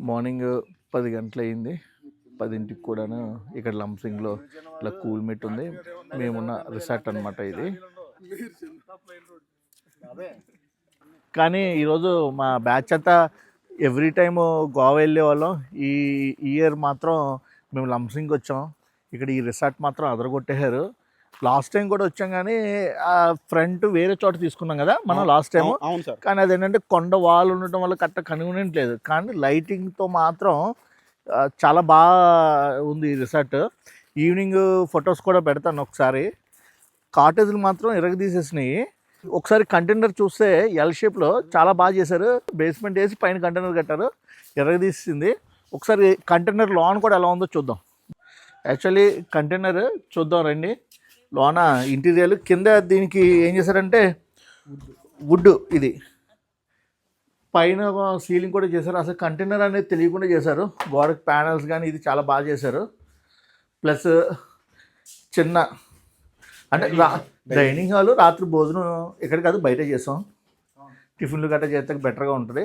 Morning 10 గంటలు అయింది. 10కి కూడాను ఇక్కడ లంసింగ్లో ఇలా కూల్ మీట్ ఉంది. మేమున్న రిసార్ట్ అనమాట ఇది. కానీ ఈరోజు మా బ్యాచ్ అంతా ఎవ్రీ టైము గోవా వెళ్ళే వాళ్ళం. ఈ ఇయర్ మాత్రం మేము లంసింగ్ వచ్చాం. ఇక్కడ ఈ రిసార్ట్ మాత్రం అదరగొట్టేశారు. లాస్ట్ టైం కూడా వచ్చాం కానీ ఆ ఫ్రంట్ వేరే చోట తీసుకున్నాం కదా మనం లాస్ట్ టైం. కానీ అదేంటంటే కొండ వాల్ ఉండటం వల్ల కరెక్ట్ కన్వీనియంట్ లేదు. కానీ లైటింగ్తో మాత్రం చాలా బాగా ఉంది ఈ రిసార్ట్. ఈవినింగ్ ఫొటోస్ కూడా పెడతాను ఒకసారి. కాటేజ్లు మాత్రం ఇరగదీసేసినాయి. ఒకసారి కంటైనర్ చూస్తే ఎల్ షేప్లో చాలా బాగా చేశారు. బేస్మెంట్ వేసి పైన కంటైనర్ కట్టారు, ఎరగదీసింది. ఒకసారి కంటైనర్ లోన్ కూడా ఎలా ఉందో చూద్దాం. యాక్చువల్లీ కంటైనర్ చూద్దాం రండి. లోన ఇంటీరియర్ కింద దీనికి ఏం చేశారంటే వుడ్, ఇది పైన సీలింగ్ కూడా చేశారు. అసలు కంటైనర్ అనేది తెలియకుండా చేశారు. గోడకి ప్యానల్స్ కానీ ఇది చాలా బాగా చేశారు. ప్లస్ చిన్న అంటే డైనింగ్ హాలు, రాత్రి భోజనం ఇక్కడ కాదు బయట చేసాం. టిఫిన్లు గట్రా చేస్తే బెటర్గా ఉంటుంది.